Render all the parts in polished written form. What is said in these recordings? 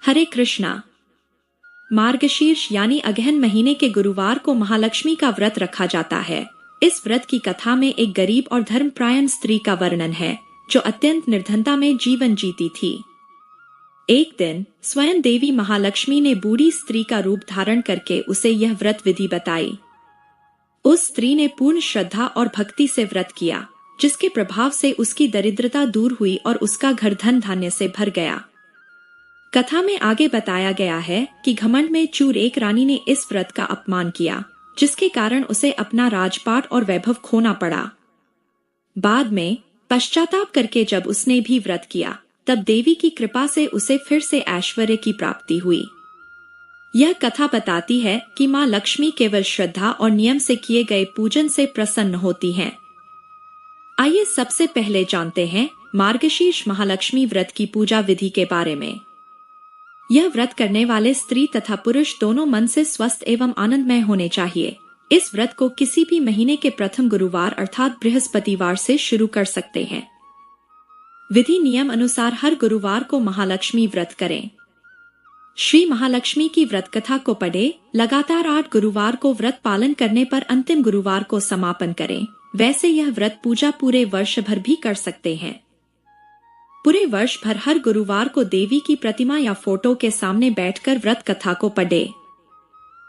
हरे कृष्णा। मार्गशीर्ष यानी अगहन महीने के गुरुवार को महालक्ष्मी का व्रत रखा जाता है। इस व्रत की कथा में एक गरीब और धर्मपरायण स्त्री का वर्णन है जो अत्यंत निर्धनता में जीवन जीती थी। एक दिन स्वयं देवी महालक्ष्मी ने बूढ़ी स्त्री का रूप धारण करके उसे यह व्रत विधि बताई। उस स्त्री ने पूर्ण श्रद्धा और भक्ति से व्रत किया, जिसके प्रभाव से उसकी दरिद्रता दूर हुई और उसका घर धन धान्य से भर गया। कथा में आगे बताया गया है कि घमंड में चूर एक रानी ने इस व्रत का अपमान किया, जिसके कारण उसे अपना राजपाट और वैभव खोना पड़ा। बाद में पश्चाताप करके जब उसने भी व्रत किया, तब देवी की कृपा से उसे फिर से ऐश्वर्य की प्राप्ति हुई। यह कथा बताती है कि मां लक्ष्मी केवल श्रद्धा और नियम से किए गए पूजन से प्रसन्न होती हैं। आइए सबसे पहले जानते हैं मार्गशीर्ष महालक्ष्मी व्रत की पूजा विधि के बारे में। यह व्रत करने वाले स्त्री तथा पुरुष दोनों मन से स्वस्थ एवं आनंदमय होने चाहिए। इस व्रत को किसी भी महीने के प्रथम गुरुवार अर्थात बृहस्पतिवार से शुरू कर सकते हैं। विधि नियम अनुसार हर गुरुवार को महालक्ष्मी व्रत करें। श्री महालक्ष्मी की व्रत कथा को पढ़े। लगातार 8 गुरुवार को व्रत पालन करने पर अंतिम गुरुवार को समापन करें। वैसे यह व्रत पूजा पूरे वर्ष भर भी कर सकते हैं। पूरे वर्ष भर हर गुरुवार को देवी की प्रतिमा या फोटो के सामने बैठकर व्रत कथा को पढ़े।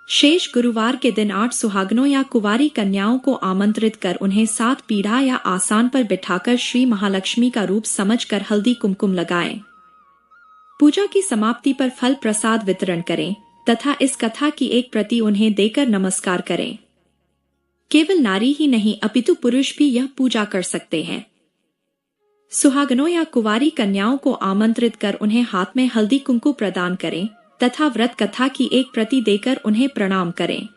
शेष गुरुवार के दिन 8 सुहागनों या कुंवारी कन्याओं को आमंत्रित कर उन्हें 7 पीढ़ा या आसान पर बिठाकर श्री महालक्ष्मी का रूप समझकर हल्दी कुमकुम लगाएं। पूजा की समाप्ति पर फल प्रसाद वितरण करें तथा इस कथा की एक प्रति उन्हें देकर नमस्कार करें। केवल नारी ही नहीं अपितु पुरुष भी यह पूजा कर सकते हैं। सुहागनों या कुंवारी कन्याओं को आमंत्रित कर उन्हें हाथ में हल्दी कुंकु प्रदान करें तथा व्रत कथा की एक प्रति देकर उन्हें प्रणाम करें।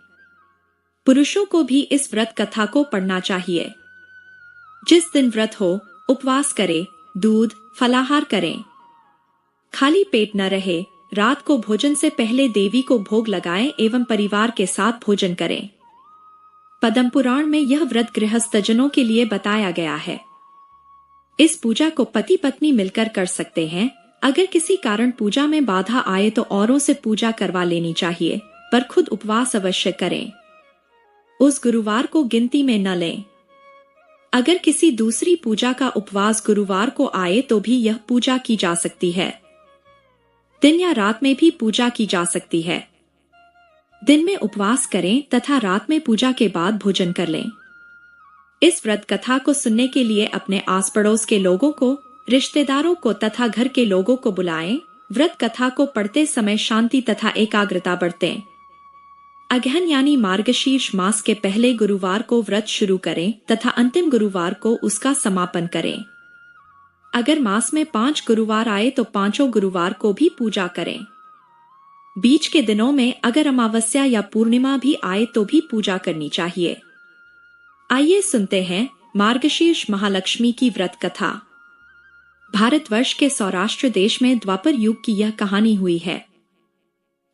पुरुषों को भी इस व्रत कथा को पढ़ना चाहिए। जिस दिन व्रत हो उपवास करें, दूध फलाहार करें, खाली पेट न रहे। रात को भोजन से पहले देवी को भोग लगाएं एवं परिवार के साथ भोजन करें। पद्म पुराण में यह व्रत गृहस्थजनों के लिए बताया गया है। इस पूजा को पति पत्नी मिलकर कर सकते हैं। अगर किसी कारण पूजा में बाधा आए तो औरों से पूजा करवा लेनी चाहिए, पर खुद उपवास अवश्य करें। उस गुरुवार को गिनती में न लें। अगर किसी दूसरी पूजा का उपवास गुरुवार को आए तो भी यह पूजा की जा सकती है। दिन या रात में भी पूजा की जा सकती है। दिन में उपवास करें तथा रात में पूजा के बाद भोजन कर लें। इस व्रत कथा को सुनने के लिए अपने आस पड़ोस के लोगों को, रिश्तेदारों को तथा घर के लोगों को बुलाएं। व्रत कथा को पढ़ते समय शांति तथा एकाग्रता बरतें। अगहन यानी मार्गशीर्ष मास के पहले गुरुवार को व्रत शुरू करें तथा अंतिम गुरुवार को उसका समापन करें। अगर मास में 5 गुरुवार आए तो 5 गुरुवार को भी पूजा करें। बीच के दिनों में अगर अमावस्या या पूर्णिमा भी आए तो भी पूजा करनी चाहिए। आइए सुनते हैं मार्गशीर्ष महालक्ष्मी की व्रत कथा। भारतवर्ष के सौराष्ट्र देश में द्वापर युग की यह कहानी हुई है।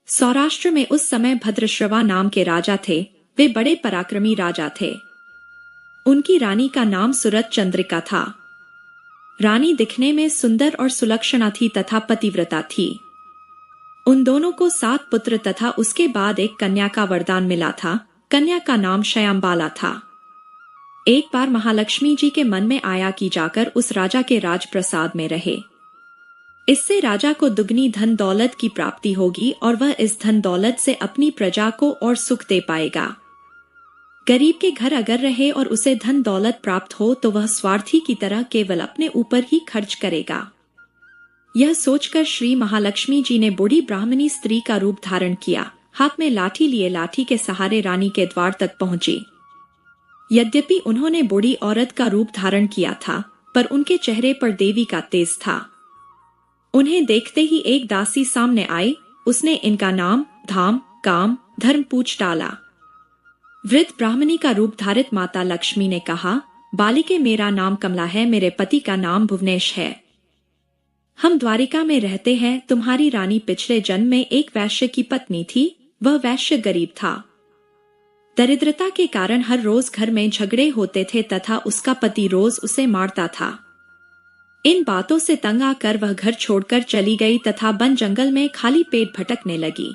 सौराष्ट्र में उस समय भद्रश्रवा नाम के राजा थे। वे बड़े पराक्रमी राजा थे। उनकी रानी का नाम सुरत चंद्रिका था। रानी दिखने में सुंदर और सुलक्षणा थी तथा पतिव्रता थी। उन दोनों को 7 पुत्र तथा उसके बाद एक कन्या का वरदान मिला था। कन्या का नाम श्यामबाला था। एक बार महालक्ष्मी जी के मन में आया कि जाकर उस राजा के राजप्रसाद में रहे। इससे राजा को दुगनी धन दौलत की प्राप्ति होगी और वह इस धन दौलत से अपनी प्रजा को और सुख दे पाएगा। गरीब के घर अगर रहे और उसे धन दौलत प्राप्त हो तो वह स्वार्थी की तरह केवल अपने ऊपर ही खर्च करेगा। यह सोचकर श्री महालक्ष्मी जी ने बूढ़ी ब्राह्मणी स्त्री का रूप धारण किया। हाथ में लाठी लिए लाठी के सहारे रानी के द्वार तक पहुंची। यद्यपि उन्होंने बूढ़ी औरत का रूप धारण किया था, पर उनके चेहरे पर देवी का तेज था। उन्हें देखते ही एक दासी सामने आई। उसने इनका नाम, धाम, काम, धर्म पूछ डाला। वृद्ध ब्राह्मणी का रूप धारित माता लक्ष्मी ने कहा, बालिके मेरा नाम कमला है, मेरे पति का नाम भुवनेश है। हम द्वारिका में रहते हैं। तुम्हारी रानी पिछले जन्म में एक वैश्य की पत्नी थी। वह वैश्य गरीब था। दरिद्रता के कारण हर रोज घर में झगड़े होते थे तथा उसका पति रोज उसे मारता था। इन बातों से तंग आकर वह घर छोड़कर चली गई तथा वन जंगल में खाली पेट भटकने लगी।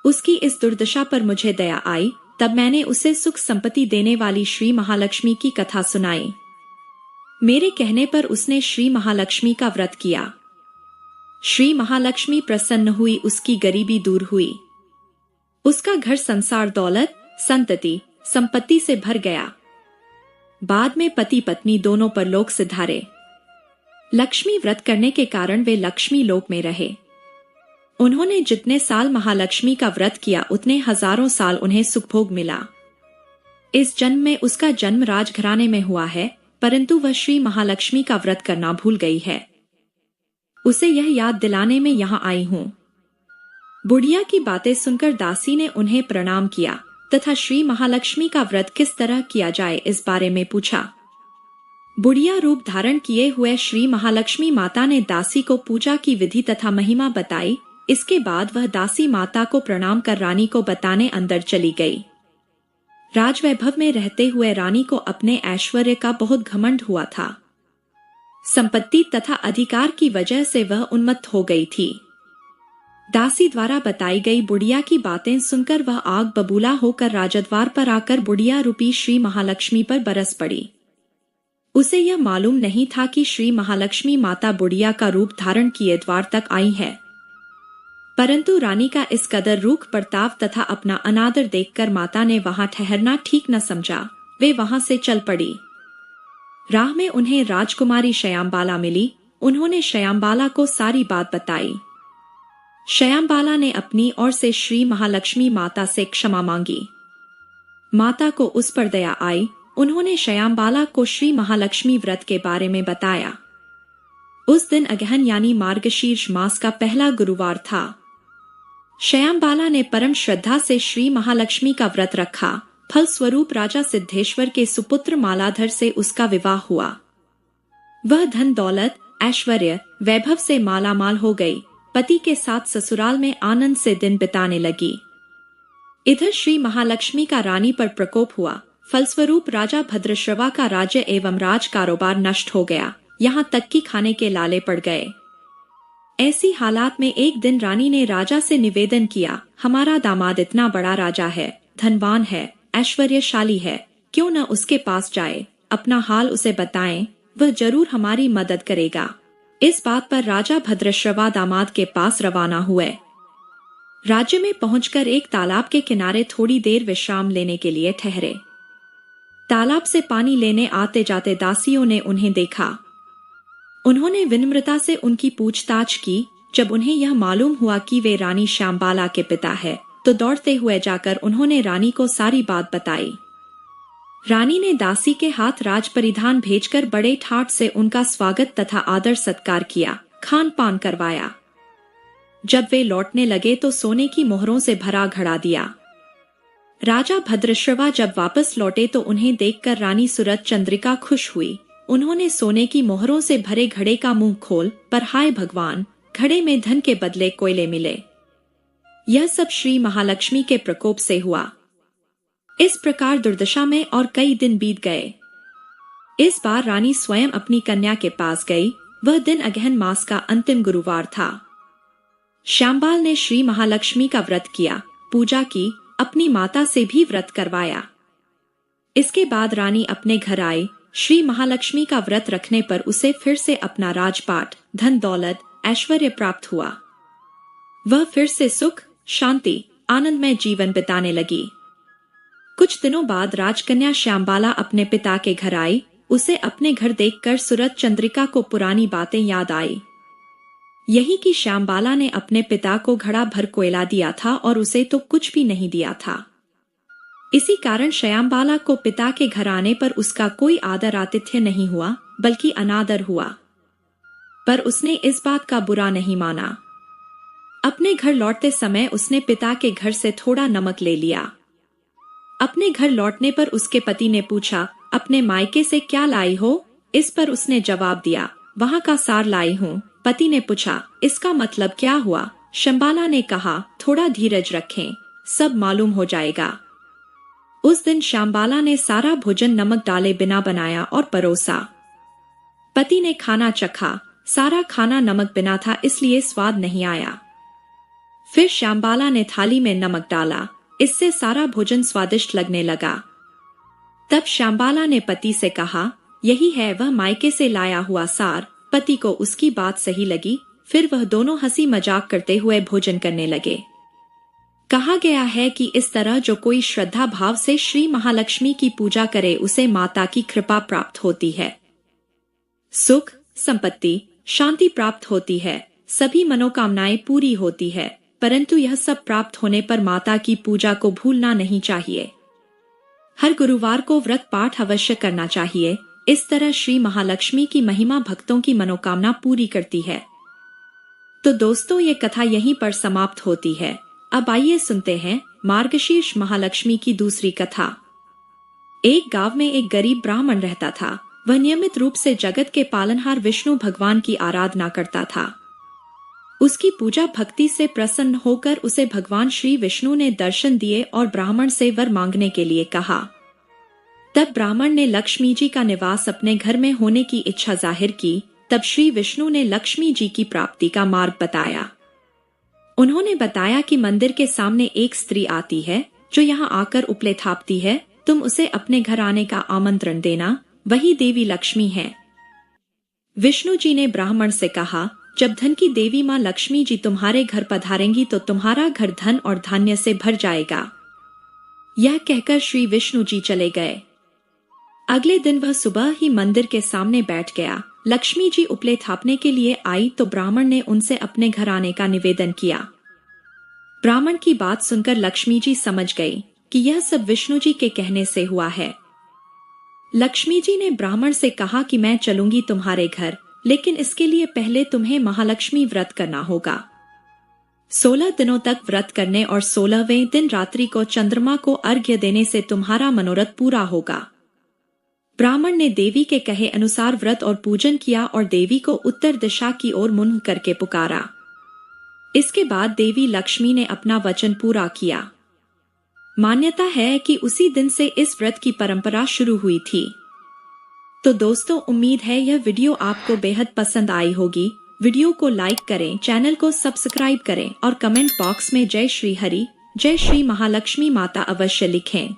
उसकी इस दुर्दशा पर मुझे दया आई, तब मैंने उसे सुख संपत्ति देने वाली श्री महालक्ष्मी की कथा सुनाई। मेरे कहने पर उसने श्री महालक्ष्मी का व्रत किया। श्री महालक्ष्मी प्रसन्न हुई, उसकी गरीबी दूर हुई। उसका घर संसार दौलत, संतति, संपत्ति से भर गया। बाद में पति पत्नी दोनों परलोक सिधारे। लक्ष्मी व्रत करने के कारण वे लक्ष्मी लोक में रहे। उन्होंने जितने साल महालक्ष्मी का व्रत किया उतने हजारों साल उन्हें सुखभोग मिला। इस जन्म में उसका जन्म राजघराने में हुआ है, परंतु वह श्री महालक्ष्मी का व्रत करना भूल गई है। उसे यह याद दिलाने में यहाँ आई हूँ। बुढ़िया की बातें सुनकर दासी ने उन्हें प्रणाम किया तथा श्री महालक्ष्मी का व्रत किस तरह किया जाए इस बारे में पूछा। बुढ़िया रूप धारण किए हुए श्री महालक्ष्मी माता ने दासी को पूजा की विधि तथा महिमा बताई। इसके बाद वह दासी माता को प्रणाम कर रानी को बताने अंदर चली गई। राजवैभव में रहते हुए रानी को अपने ऐश्वर्य का बहुत घमंड हुआ था। संपत्ति तथा अधिकार की वजह से वह उन्मत्त हो गई थी। दासी द्वारा बताई गई बुढ़िया की बातें सुनकर वह आग बबूला होकर राजद्वार पर आकर बुढ़िया रूपी श्री महालक्ष्मी पर बरस पड़ी। उसे यह मालूम नहीं था कि श्री महालक्ष्मी माता बुढ़िया का रूप धारण किए द्वार तक आई है, परंतु रानी का इस कदर रूख बर्ताव तथा अपना अनादर देखकर माता ने वहां ठहरना ठीक न समझा। वे वहां से चल पड़ी। राह में उन्हें राजकुमारी श्यामबाला मिली। उन्होंने श्यामबाला को सारी बात बताई। श्यामबाला ने अपनी ओर से श्री महालक्ष्मी माता से क्षमा मांगी। माता को उस पर दया आई। उन्होंने श्यामबाला को श्री महालक्ष्मी व्रत के बारे में बताया। उस दिन अगहन यानी मार्गशीर्ष मास का पहला गुरुवार था। श्यामबाला ने परम श्रद्धा से श्री महालक्ष्मी का व्रत रखा। फलस्वरूप राजा सिद्धेश्वर के सुपुत्र मालाधर से उसका विवाह हुआ। वह धन दौलत, ऐश्वर्य, वैभव से मालामाल हो गई। पति के साथ ससुराल में आनंद से दिन बिताने लगी। इधर श्री महालक्ष्मी का रानी पर प्रकोप हुआ। फलस्वरूप राजा भद्रश्रवा का राज्य एवं राज कारोबार नष्ट हो गया। यहाँ तक कि खाने के लाले पड़ गए। ऐसी हालात में एक दिन रानी ने राजा से निवेदन किया, हमारा दामाद इतना बड़ा राजा है, धनवान है, ऐश्वर्यशाली है, क्यों न उसके पास जाए, अपना हाल उसे बताएं, वह जरूर हमारी मदद करेगा। इस बात पर राजा भद्रश्रवा दामाद के पास रवाना हुए। राज्य में पहुंचकर एक तालाब के किनारे थोड़ी देर विश्राम लेने के लिए ठहरे। तालाब से पानी लेने आते जाते दासियों ने उन्हें देखा। उन्होंने विनम्रता से उनकी पूछताछ की। जब उन्हें यह मालूम हुआ कि वे रानी श्यामबाला के पिता है, तो दौड़ते हुए जाकर उन्होंने रानी को सारी बात बताई। रानी ने दासी के हाथ राज परिधान भेजकर बड़े ठाट से उनका स्वागत तथा आदर सत्कार किया, खान पान करवाया। जब वे लौटने लगे तो सोने की मोहरों से भरा घड़ा दिया। राजा भद्रश्रवा जब वापस लौटे तो उन्हें देखकर रानी सूरत चंद्रिका खुश हुई। उन्होंने सोने की मोहरों से भरे घड़े का मुंह खोल पर हाय भगवान, घड़े में धन के बदले कोयले मिले। यह सब श्री महालक्ष्मी के प्रकोप से हुआ। इस प्रकार दुर्दशा में और कई दिन बीत गए। इस बार रानी स्वयं अपनी कन्या के पास गई। वह दिन अगहन मास का अंतिम गुरुवार था। श्यामबाल ने श्री महालक्ष्मी का व्रत किया, पूजा की, अपनी माता से भी व्रत करवाया। इसके बाद रानी अपने घर आई। श्री महालक्ष्मी का व्रत रखने पर उसे फिर से अपना राजपाट, धन दौलत, ऐश्वर्य प्राप्त हुआ। वह फिर से सुख, शांति, आनंदमय जीवन बिताने लगी। कुछ दिनों बाद राजकन्या श्यामबाला अपने पिता के घर आई। उसे अपने घर देखकर सूरत चंद्रिका को पुरानी बातें याद आई। यही कि श्यामबाला ने अपने पिता को घड़ा भर कोयला दिया था और उसे तो कुछ भी नहीं दिया था। इसी कारण श्यामबाला को पिता के घर आने पर उसका कोई आदर आतिथ्य नहीं हुआ, बल्कि अनादर हुआ। पर उसने इस बात का बुरा नहीं माना। अपने घर लौटते समय उसने पिता के घर से थोड़ा नमक ले लिया। अपने घर लौटने पर उसके पति ने पूछा, अपने मायके से क्या लाई हो? इस पर उसने जवाब दिया, वहां का सार लाई हूँ। पति ने पूछा, इसका मतलब क्या हुआ? श्यामबाला ने कहा, थोड़ा धीरज रखें, सब मालूम हो जाएगा। उस दिन श्यामबाला ने सारा भोजन नमक डाले बिना बनाया और परोसा। पति ने खाना चखा, सारा खाना नमक बिना था इसलिए स्वाद नहीं आया। फिर श्यामबाला ने थाली में नमक डाला, इससे सारा भोजन स्वादिष्ट लगने लगा। तब श्यामबाला ने पति से कहा, यही है वह मायके से लाया हुआ सार। पति को उसकी बात सही लगी। फिर वह दोनों हंसी मजाक करते हुए भोजन करने लगे। कहा गया है कि इस तरह जो कोई श्रद्धा भाव से श्री महालक्ष्मी की पूजा करे उसे माता की कृपा प्राप्त होती है, सुख, संपत्ति, शांति प्राप्त होती है, सभी मनोकामनाएं पूरी होती है। परंतु यह सब प्राप्त होने पर माता की पूजा को भूलना नहीं चाहिए। हर गुरुवार को व्रत पाठ अवश्य करना चाहिए। इस तरह श्री महालक्ष्मी की महिमा भक्तों की मनोकामना पूरी करती है। तो दोस्तों, ये कथा यहीं पर समाप्त होती है। अब आइए सुनते हैं मार्गशीर्ष महालक्ष्मी की दूसरी कथा। एक गांव में एक गरीब ब्राह्मण रहता था। वह नियमित रूप से जगत के पालनहार विष्णु भगवान की आराधना करता था। उसकी पूजा भक्ति से प्रसन्न होकर उसे भगवान श्री विष्णु ने दर्शन दिए और ब्राह्मण से वर मांगने के लिए कहा। तब ब्राह्मण ने लक्ष्मी जी का निवास अपने घर में होने की इच्छा जाहिर की। तब श्री विष्णु ने लक्ष्मी जी की प्राप्ति का मार्ग बताया। उन्होंने बताया कि मंदिर के सामने एक स्त्री आती है जो यहाँ आकर उपले थापती है। तुम उसे अपने घर आने का आमंत्रण देना, वही देवी लक्ष्मी है। विष्णु जी ने ब्राह्मण से कहा, जब धन की देवी माँ लक्ष्मी जी तुम्हारे घर पधारेंगी तो तुम्हारा घर धन और धान्य से भर जाएगा। यह कहकर श्री विष्णु जी चले गए। अगले दिन वह सुबह ही मंदिर के सामने बैठ गया। लक्ष्मी जी उपले थापने के लिए आई तो ब्राह्मण ने उनसे अपने घर आने का निवेदन किया। ब्राह्मण की बात सुनकर लक्ष्मी जी समझ गई कि यह सब विष्णु जी के कहने से हुआ है। लक्ष्मी जी ने ब्राह्मण से कहा कि मैं चलूंगी तुम्हारे घर, लेकिन इसके लिए पहले तुम्हें महालक्ष्मी व्रत करना होगा। 16 दिनों तक व्रत करने और 16वें दिन रात्रि को चंद्रमा को अर्घ्य देने से तुम्हारा मनोरथ पूरा होगा। ब्राह्मण ने देवी के कहे अनुसार व्रत और पूजन किया और देवी को उत्तर दिशा की ओर मुंह करके पुकारा। इसके बाद देवी लक्ष्मी ने अपना वचन पूरा किया। मान्यता है कि उसी दिन से इस व्रत की परंपरा शुरू हुई थी। तो दोस्तों, उम्मीद है यह वीडियो आपको बेहद पसंद आई होगी। वीडियो को लाइक करें, चैनल को सब्सक्राइब करें और कमेंट बॉक्स में जय श्री हरि, जय श्री महालक्ष्मी माता अवश्य लिखें।